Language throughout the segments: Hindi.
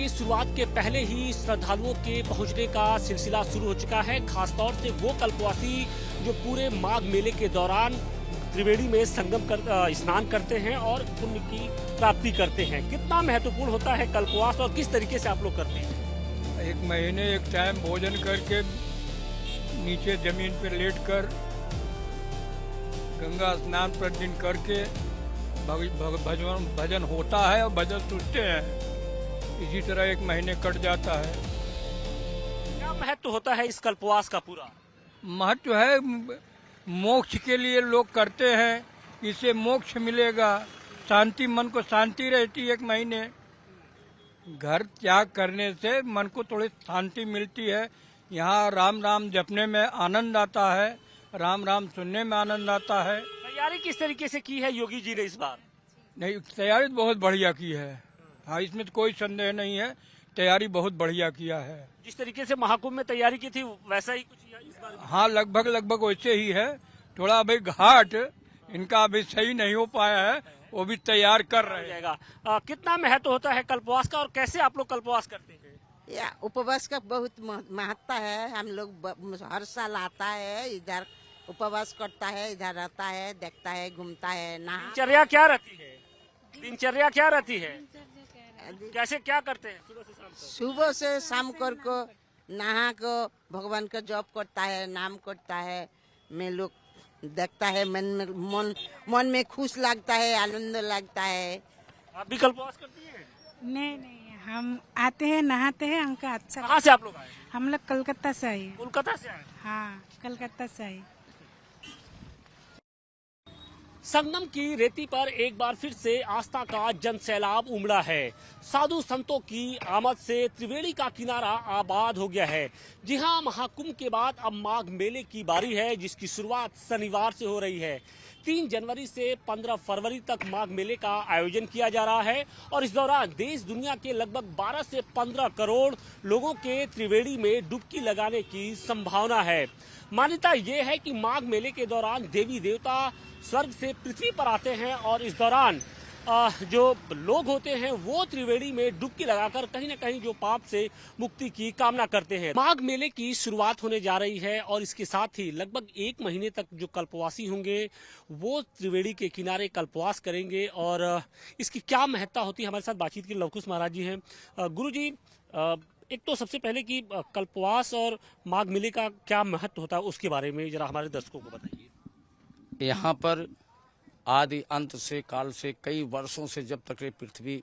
की शुरुआत के पहले ही श्रद्धालुओं के पहुंचने का सिलसिला शुरू हो चुका है। खासतौर से वो कल्पवासी जो पूरे माघ मेले के दौरान त्रिवेणी में स्नान करते हैं और पुण्य की प्राप्ति करते हैं। कितना महत्वपूर्ण होता है कल्पवास और किस तरीके से आप लोग करते हैं? एक महीने एक टाइम भोजन करके नीचे जमीन पर लेटकर गंगा स्नान प्रतिदिन करके भजन होता है और भजन सुनते हैं। इसी तरह एक महीने कट जाता है। क्या महत्व होता है इस कल्पवास का? पूरा महत्व है, मोक्ष के लिए लोग करते हैं, इससे मोक्ष मिलेगा, शांति, मन को शांति रहती है। एक महीने घर त्याग करने से मन को थोड़ी शांति मिलती है। यहाँ राम राम जपने में आनंद आता है, राम राम सुनने में आनंद आता है। तैयारी किस तरीके से की है योगी जी ने इस बार? नहीं, तैयारी बहुत बढ़िया की है। हाँ, इसमें तो कोई संदेह नहीं है, तैयारी बहुत बढ़िया किया है। जिस तरीके से महाकुंभ में तैयारी की थी वैसा ही कुछ इस बार? हाँ, लगभग वैसे ही है। थोड़ा अभी घाट इनका अभी सही नहीं हो पाया है, वो भी तैयार कर रहे हैं। कितना महत्व होता है कल्पवास का और कैसे आप लोग कल्पवास करते हैं? या उपवास का बहुत महत्व है। हम लोग हर साल आता है, इधर उपवास करता है, इधर रहता है, देखता है, घूमता है। दिनचर्या क्या रहती है? दिनचर्या क्या रहती है? कैसे क्या करते हैं सुबह से शाम को नहा को भगवान का जप करता है, नाम करता है। मैं लोग देखता है, मन में खुश लगता है, आनंद लगता है। आप भी कल्पवास करती हैं? नहीं, हम आते हैं, नहाते हैं, हमका अच्छा। कहाँ से आप लोग आए? हम लोग कोलकाता से आए। कोलकाता से आए? हाँ, कोलकाता से आए। संगम की रेती पर एक बार फिर से आस्था का जन सैलाब उमड़ा है। साधु संतों की आमद से त्रिवेणी का किनारा आबाद हो गया है। जी हां, महाकुंभ के बाद अब माघ मेले की बारी है, जिसकी शुरुआत शनिवार से हो रही है। 3 जनवरी से 15 फरवरी तक माघ मेले का आयोजन किया जा रहा है और इस दौरान देश दुनिया के लगभग 12 से 15 करोड़ लोगों के त्रिवेणी में डुबकी लगाने की संभावना है। मान्यता ये है कि माघ मेले के दौरान देवी देवता स्वर्ग से पृथ्वी पर आते हैं और इस दौरान जो लोग होते हैं वो त्रिवेणी में डुबकी लगाकर कहीं न कहीं जो पाप से मुक्ति की कामना करते हैं। माघ मेले की शुरुआत होने जा रही है और इसके साथ ही लगभग 1 महीने तक जो कल्पवासी होंगे वो त्रिवेणी के किनारे कल्पवास करेंगे। और इसकी क्या महत्ता होती है, हमारे साथ बातचीत के लवकुश महाराज जी हैं। गुरु जी, एक तो सबसे पहले कि कल्पवास और माघ मेले का क्या महत्व होता है उसके बारे में जरा हमारे दर्शकों को बताइए। यहाँ पर आदि अंत से काल से कई वर्षों से जब तक ये पृथ्वी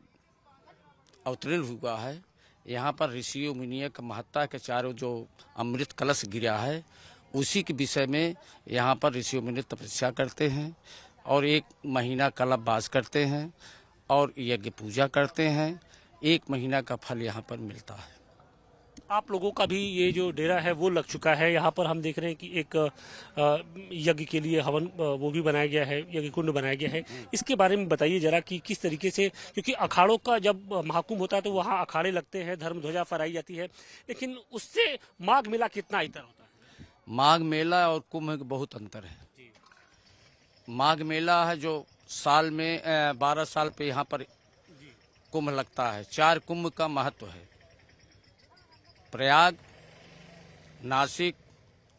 अवतरण हुआ है, यहाँ पर ऋषियों मुनियों का महत्ता के चारों जो अमृत कलश गिरा है उसी के विषय में यहाँ पर ऋषियों मुनि तपस्या करते हैं और 1 महीना कल्पवास करते हैं और यज्ञ पूजा करते हैं। 1 महीना का फल यहाँ पर मिलता है। आप लोगों का भी ये जो डेरा है वो लग चुका है। यहाँ पर हम देख रहे हैं कि एक यज्ञ के लिए हवन वो भी बनाया गया है, यज्ञ कुंड बनाया गया है। इसके बारे में बताइए जरा कि किस तरीके से, क्योंकि अखाड़ों का जब महाकुंभ होता है तो वहाँ अखाड़े लगते हैं, धर्म ध्वजा फहराई जाती है, लेकिन उससे माघ मेला कितना अंतर होता है? माघ मेला और कुंभ में बहुत अंतर है। माघ मेला है जो साल में 12 साल पे यहाँ पर कुंभ लगता है। 4 कुंभ का महत्व है। प्रयाग, नासिक,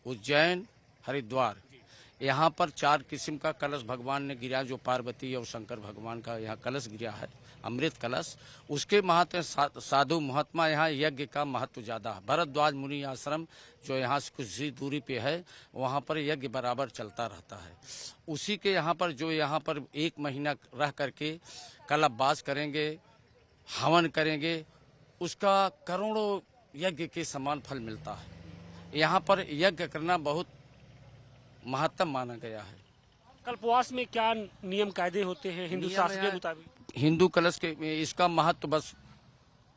उज्जैन, हरिद्वार, यहाँ पर 4 किस्म का कलश भगवान ने गिरा, जो पार्वती और शंकर भगवान का यहाँ कलश गिरा है, अमृत कलश। उसके महत्व साधु महात्मा, यहाँ यज्ञ का महत्व ज़्यादा है। भरद्वाज मुनि आश्रम जो यहाँ से कुछ ही दूरी पे है, वहाँ पर यज्ञ बराबर चलता रहता है। उसी के यहाँ पर जो यहाँ पर 1 महीना रह करके कल्पवास करेंगे, हवन करेंगे, उसका करोड़ों यज्ञ के समान फल मिलता है। यहाँ पर यज्ञ करना बहुत महत्तम माना गया है। कल्पवास में क्या नियम कायदे होते हैं हिंदू शास्त्र के मुताबिक? हिंदू कलश के इसका महत्व बस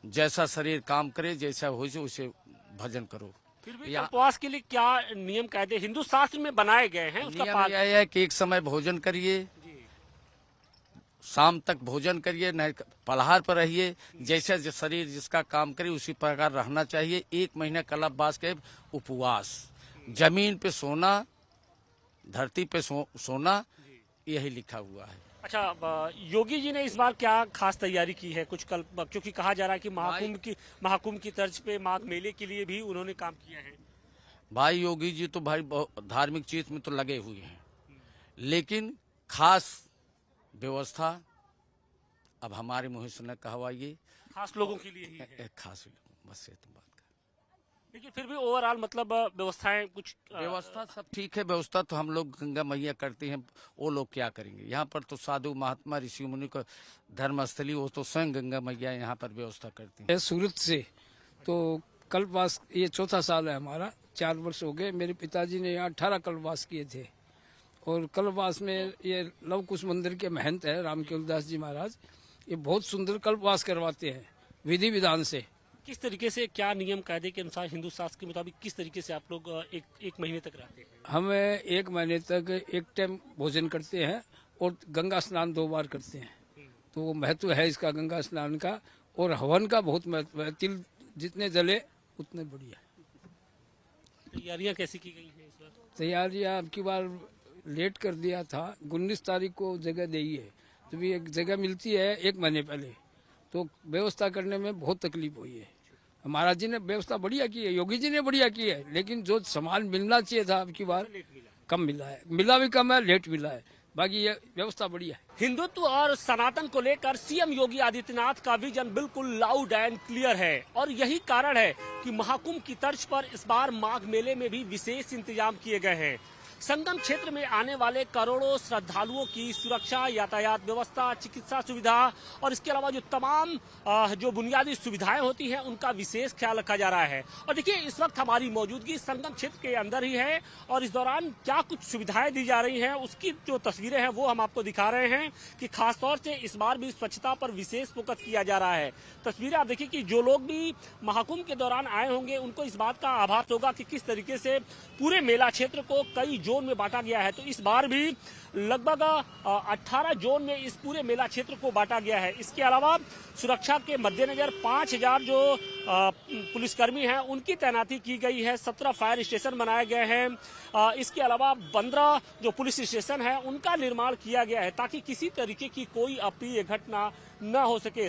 जैसा शरीर काम करे, जैसा हो उसे भजन करो। फिर भी कल्पवास के लिए क्या नियम कायदे हिंदू शास्त्र में बनाए गए हैं? उसका नियम यह है कि एक समय भोजन करिए, शाम तक भोजन करिए, न पलहार पर रहिए, जैसे शरीर जिसका काम करे उसी प्रकार रहना चाहिए। 1 महीना कल्पवास के उपवास, जमीन पे सोना, धरती पे सोना, यही लिखा हुआ है। अच्छा, योगी जी ने इस बार क्या खास तैयारी की है कुछ कल, क्योंकि कहा जा रहा है कि महाकुंभ की तर्ज पे माघ मेले के लिए भी उन्होंने काम किया है। भाई योगी जी तो भाई धार्मिक चीज में तो लगे हुए हैं, लेकिन खास व्यवस्था अब हमारे मुंह से न कहवाइए, खास लोगों के लिए ही है। खास बस ये तो बात कर। लेकिन फिर भी ओवरऑल मतलब व्यवस्थाएं कुछ व्यवस्था सब ठीक है, व्यवस्था तो हम लोग गंगा मैया करते हैं, वो लोग क्या करेंगे। यहाँ पर तो साधु महात्मा ऋषि मुनि का धर्मस्थली, वो तो स्वयं गंगा मैया यहाँ पर व्यवस्था करती है। सूरत से तो कल्पवास ये चौथा साल है हमारा, 4 वर्ष हो गए। मेरे पिताजी ने यहाँ 18 कल्पवास किए थे, और कल्पवास में ये लव कुश मंदिर के महंत है राम केवल दास जी महाराज, ये बहुत सुंदर कल्पवास करवाते हैं विधि विधान से। किस तरीके से, क्या नियम कायदे के अनुसार हिंदू शास्त्र के मुताबिक किस तरीके से आप लोग एक महीने तक रहते हैं? हमें 1 महीने तक एक टाइम भोजन करते हैं और गंगा स्नान 2 बार करते हैं। तो वो महत्व है इसका गंगा स्नान का, और हवन का बहुत महत्व है। तिल जितने जले उतने बढ़िया। तैयारियां कैसी की गई हैं इस बार? तैयारियां अब की बार लेट कर दिया था, 19 तारीख को जगह दी है, तो भी एक जगह मिलती है 1 महीने पहले, तो व्यवस्था करने में बहुत तकलीफ हुई है। महाराज जी ने व्यवस्था बढ़िया की है, योगी जी ने बढ़िया की है, लेकिन जो सामान मिलना चाहिए था अब की बार कम मिला है, मिला भी कम है, लेट मिला है, बाकी ये व्यवस्था बढ़िया है। हिंदुत्व और सनातन को लेकर सीएम योगी आदित्यनाथ का विजन बिल्कुल लाउड एंड क्लियर है, और यही कारण है कि महाकुंभ की तर्ज पर इस बार माघ मेले में भी विशेष इंतजाम किए गए हैं। संगम क्षेत्र में आने वाले करोड़ों श्रद्धालुओं की सुरक्षा, यातायात व्यवस्था, चिकित्सा सुविधा और इसके अलावा जो तमाम जो बुनियादी सुविधाएं होती हैं उनका विशेष ख्याल रखा जा रहा है। और देखिए, इस वक्त हमारी मौजूदगी संगम क्षेत्र के अंदर ही है, और इस दौरान क्या कुछ सुविधाएं दी जा रही हैं उसकी जो तस्वीरें हैं वो हम आपको दिखा रहे हैं कि खासतौर से इस बार भी स्वच्छता पर विशेष फोकस किया जा रहा है। तस्वीरें आप देखिए कि जो लोग भी महाकुंभ के दौरान आए होंगे उनको इस बात का आभास होगा कि किस तरीके से पूरे मेला क्षेत्र को कई जोन में बांटा गया है। तो इस बार भी लगभग 18 जोन में इस पूरे मेला क्षेत्र को बांटा गया है। इसके अलावा सुरक्षा के मद्देनजर 5000 जो पुलिसकर्मी हैं उनकी तैनाती की गई है। 17 फायर स्टेशन बनाए गए हैं। इसके अलावा 15 जो पुलिस स्टेशन है उनका निर्माण किया गया है ताकि किसी तरीके की कोई अप्रिय घटना न हो सके।